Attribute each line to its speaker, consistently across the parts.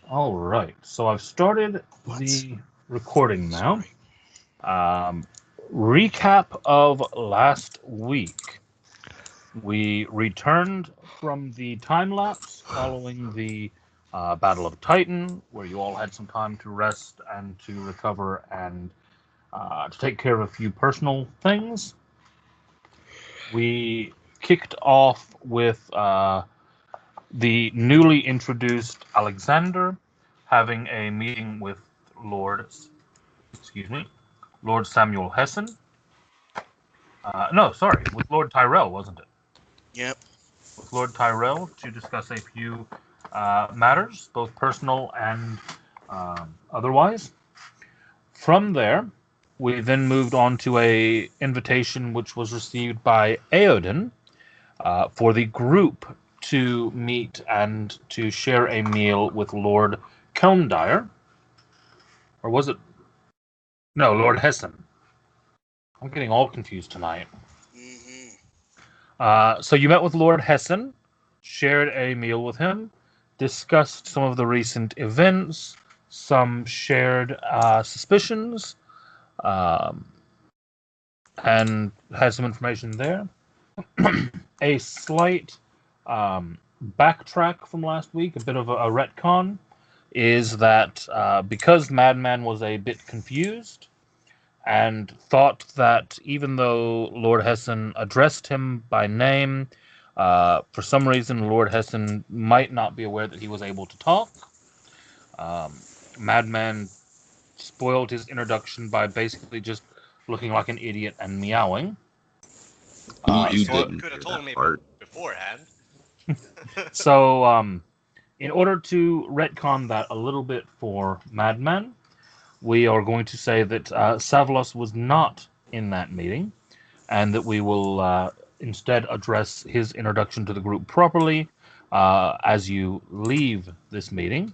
Speaker 1: All right, so I've started the recording now.
Speaker 2: Sorry.
Speaker 1: Um, Recap of last week. We returned from the time lapse following the Battle of Titan, where you all had some time to rest and to recover and to take care of a few personal things. We kicked off with the newly introduced Alexander having a meeting with Lord, excuse me, Lord Samuel Hessen. No, sorry, with Lord Tyrell, wasn't it?
Speaker 2: Yep.
Speaker 1: With Lord Tyrell to discuss a few matters, both personal and otherwise. From there, we then moved on to a invitation which was received by Eodin for the group to meet and to share a meal with Lord Kelmdire. Or was it? No, Lord Hessen. I'm getting all confused tonight.
Speaker 2: Mm-hmm.
Speaker 1: So you met with Lord Hessen, shared a meal with him, discussed some of the recent events, some shared suspicions, um, and had some information there. A slight backtrack from last week, a bit of a retcon, is that because Madman was a bit confused and thought that even though Lord Hessen addressed him by name, for some reason Lord Hessen might not be aware that he was able to talk. Um, Madman spoiled his introduction by basically just looking like an idiot and meowing.
Speaker 3: Well, you
Speaker 1: So,
Speaker 3: didn't
Speaker 4: Could have
Speaker 3: hear
Speaker 4: told
Speaker 3: that
Speaker 4: me
Speaker 3: part.
Speaker 4: beforehand.
Speaker 1: so in order to retcon that a little bit for Madman, we are going to say that Savlos was not in that meeting, and that we will instead address his introduction to the group properly as you leave this meeting.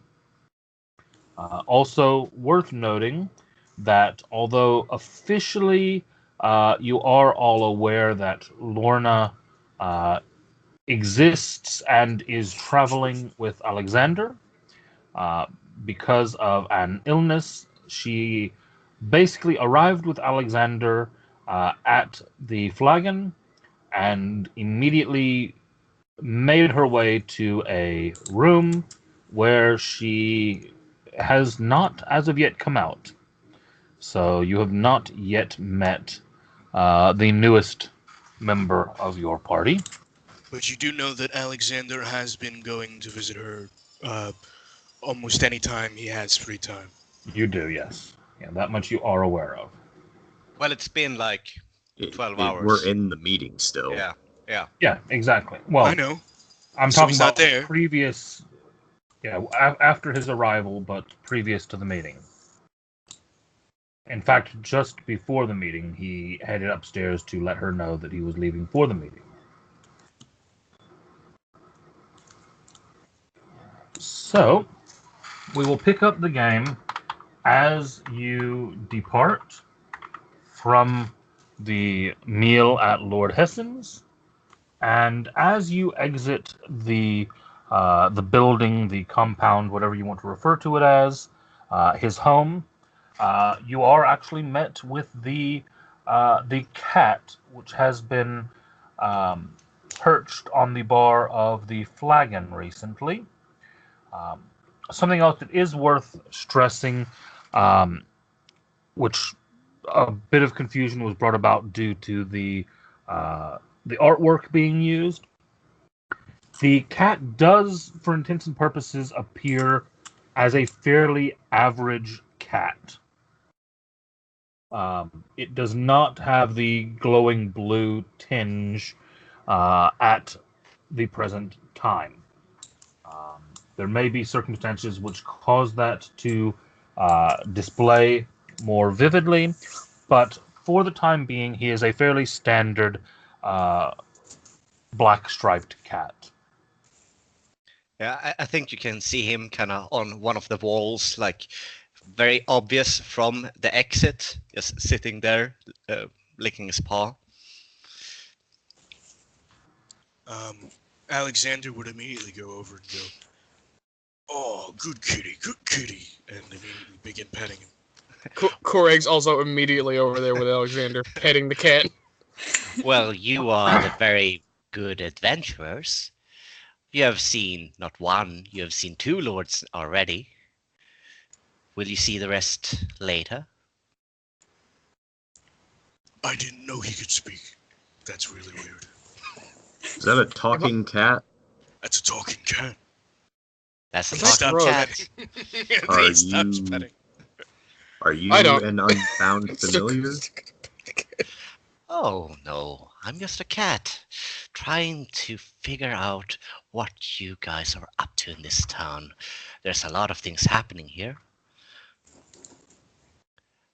Speaker 1: Also, worth noting that although officially you are all aware that Lorna uh, exists and is traveling with Alexander, uh, because of an illness, she basically arrived with Alexander at the Flagon and immediately made her way to a room where she has not, as of yet, come out. So you have not yet met the newest member of your party.
Speaker 2: But you do know that Alexander has been going to visit her almost any time he has free time.
Speaker 1: You do, yes. Yeah, that much you are aware of.
Speaker 4: Well, it's been like 12
Speaker 3: We're
Speaker 4: hours.
Speaker 3: in the meeting still.
Speaker 4: Yeah, yeah.
Speaker 1: Yeah, exactly.
Speaker 2: I
Speaker 1: Well,
Speaker 2: know.
Speaker 1: I'm
Speaker 2: So
Speaker 1: talking
Speaker 2: he's not
Speaker 1: about
Speaker 2: there.
Speaker 1: previous, yeah, after his arrival, but previous to the meeting. In fact, just before the meeting, he headed upstairs to let her know that he was leaving for the meeting. So, we will pick up the game as you depart from the meal at Lord Hessen's, and as you exit the building, the compound, whatever you want to refer to it as, his home, you are actually met with the cat, which has been um, perched on the bar of the flagon recently. Um, Something else that is worth stressing, um, which a bit of confusion was brought about due to the artwork being used. The cat does, for intents and purposes, appear as a fairly average cat. It does not have the glowing blue tinge at the present time. Um, there may be circumstances which cause that to display more vividly, but for the time being, he is a fairly standard uh, black striped cat.
Speaker 4: Yeah, I think you can see him kind of on one of the walls, like very obvious from the exit, just sitting there, licking his paw.
Speaker 2: Um, Alexander would immediately go over and go, Oh, good kitty, and immediately begin petting him.
Speaker 5: Korag's also immediately over there with Alexander, petting the cat.
Speaker 4: Well, you are the very good adventurers. You have seen not one, you have seen 2 lords already. Will you see the rest later?
Speaker 2: I didn't know he could speak. That's really weird.
Speaker 3: Is that a talking cat?
Speaker 2: That's a talking cat.
Speaker 4: That's a
Speaker 5: That's
Speaker 4: talking
Speaker 5: gross.
Speaker 4: cat.
Speaker 3: Are
Speaker 2: He stops
Speaker 3: you-
Speaker 2: petting.
Speaker 3: Are you
Speaker 5: I don't.
Speaker 3: an unbound familiar?
Speaker 4: Oh no, I'm just a cat, trying to figure out what you guys are up to in this town. There's a lot of things happening here.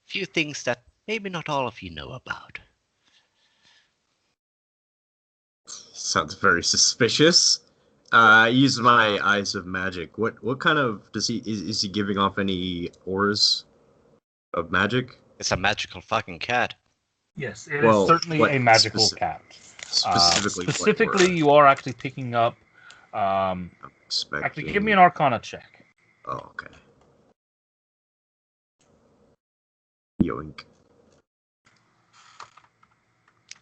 Speaker 4: Few things that maybe not all of you know about.
Speaker 3: Sounds very suspicious. I use my eyes of magic. What kind of does he is he giving off any auras of magic?
Speaker 4: It's a magical fucking cat.
Speaker 1: Yes, it is
Speaker 3: Well,
Speaker 1: certainly
Speaker 3: what
Speaker 1: a magical cat.
Speaker 3: Specifically, what
Speaker 1: Specifically,
Speaker 3: aura?
Speaker 1: you are actually picking up.
Speaker 3: I'm
Speaker 1: Actually,
Speaker 3: expecting...
Speaker 1: give me an Arcana check.
Speaker 3: Oh, okay. Yoink.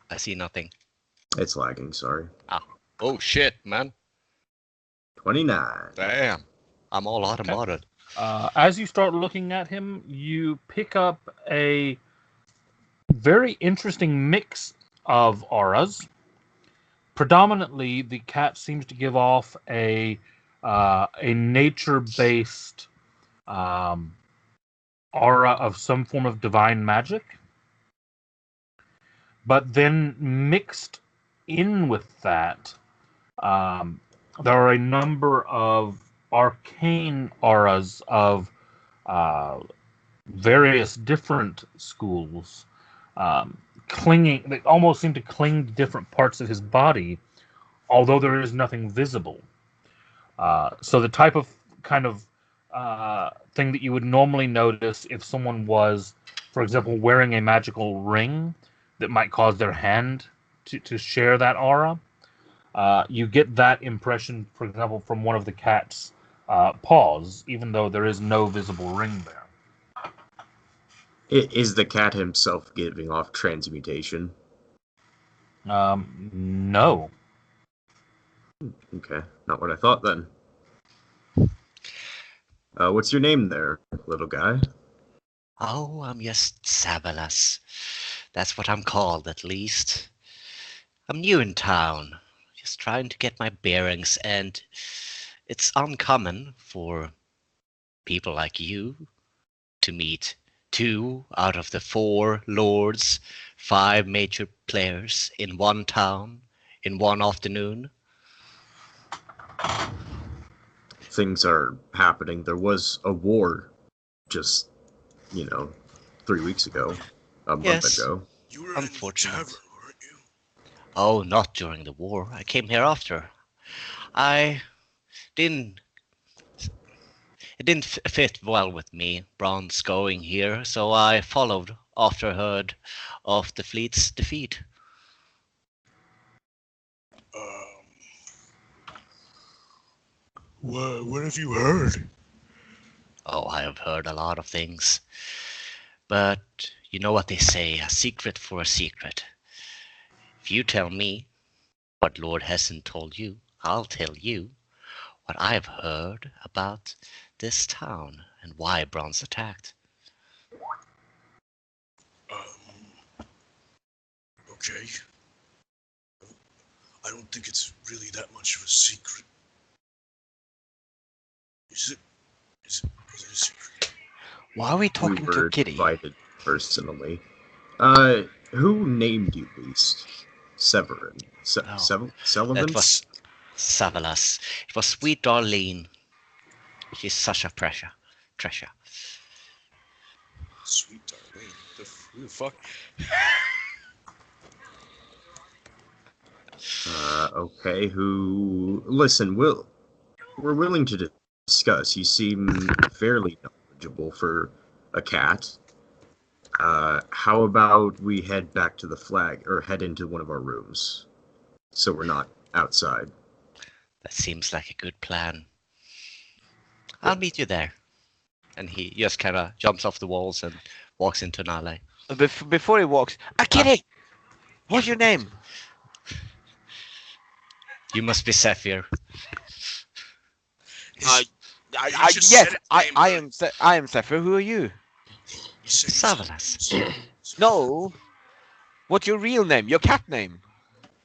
Speaker 4: I see nothing.
Speaker 3: It's lagging, sorry.
Speaker 4: Oh shit, man.
Speaker 3: 29.
Speaker 4: Damn. I'm all automated.
Speaker 1: As you start looking at him, you pick up a very interesting mix of auras. Predominantly, the cat seems to give off a nature-based aura of some form of divine magic. But then mixed in with that, there are a number of arcane auras of various different schools, clinging. They almost seem to cling to different parts of his body, although there is nothing visible. So the type of kind of thing that you would normally notice if someone was, for example, wearing a magical ring that might cause their hand to share that aura. You get that impression, for example, from one of the cat's paws, even though there is no visible ring there.
Speaker 3: Is the cat himself giving off transmutation?
Speaker 1: No.
Speaker 3: Okay, not what I thought then. What's your name there, little guy?
Speaker 4: Oh, I'm just Savalas. That's what I'm called, at least. I'm new in town, just trying to get my bearings, and it's uncommon for people like you to meet 2 out of the 4 lords, 5 major players in one town, in one afternoon.
Speaker 3: Things are happening. There was a war just, 3 weeks ago. A month
Speaker 4: Yes.
Speaker 3: ago.
Speaker 2: You were in the
Speaker 4: Unfortunate.
Speaker 2: tavern, weren't you?
Speaker 4: Oh, not during the war. I came here after. I didn't. It didn't fit well with me, Bronze going here, so I followed after I heard of the fleet's defeat.
Speaker 2: What have you heard?
Speaker 4: Oh, I have heard a lot of things. But you know what they say, a secret for a secret. If you tell me what Lord Hessen told you, I'll tell you what I've heard about this town and why Bronze attacked.
Speaker 2: Okay. I don't think it's really that much of a secret. Is it? Is it a secret?
Speaker 6: Why are we talking
Speaker 3: We
Speaker 6: to
Speaker 3: were
Speaker 6: a kitty?
Speaker 3: invited personally. Who named you least? Severin. Sullivan?
Speaker 4: That was Savalas. It was sweet Darlene. She's such a treasure.
Speaker 2: Sweet Darlene. Who the fuck?
Speaker 3: Okay, listen, we're willing to discuss. You seem fairly knowledgeable for a cat. How about we head back to the flag, or head into one of our rooms, so we're not outside.
Speaker 4: That seems like a good plan. I'll meet you there. And he just kind of jumps off the walls and walks into an alley.
Speaker 6: Before he walks, Kitty, what's your name?
Speaker 4: You must be Zephyr.
Speaker 2: His- You just said
Speaker 6: Yes,
Speaker 2: his
Speaker 6: I
Speaker 2: name,
Speaker 6: am. I am Zephyr. Who are you?
Speaker 2: You said his
Speaker 4: Savalas.
Speaker 2: name.
Speaker 6: No. What's your real name? Your cat name?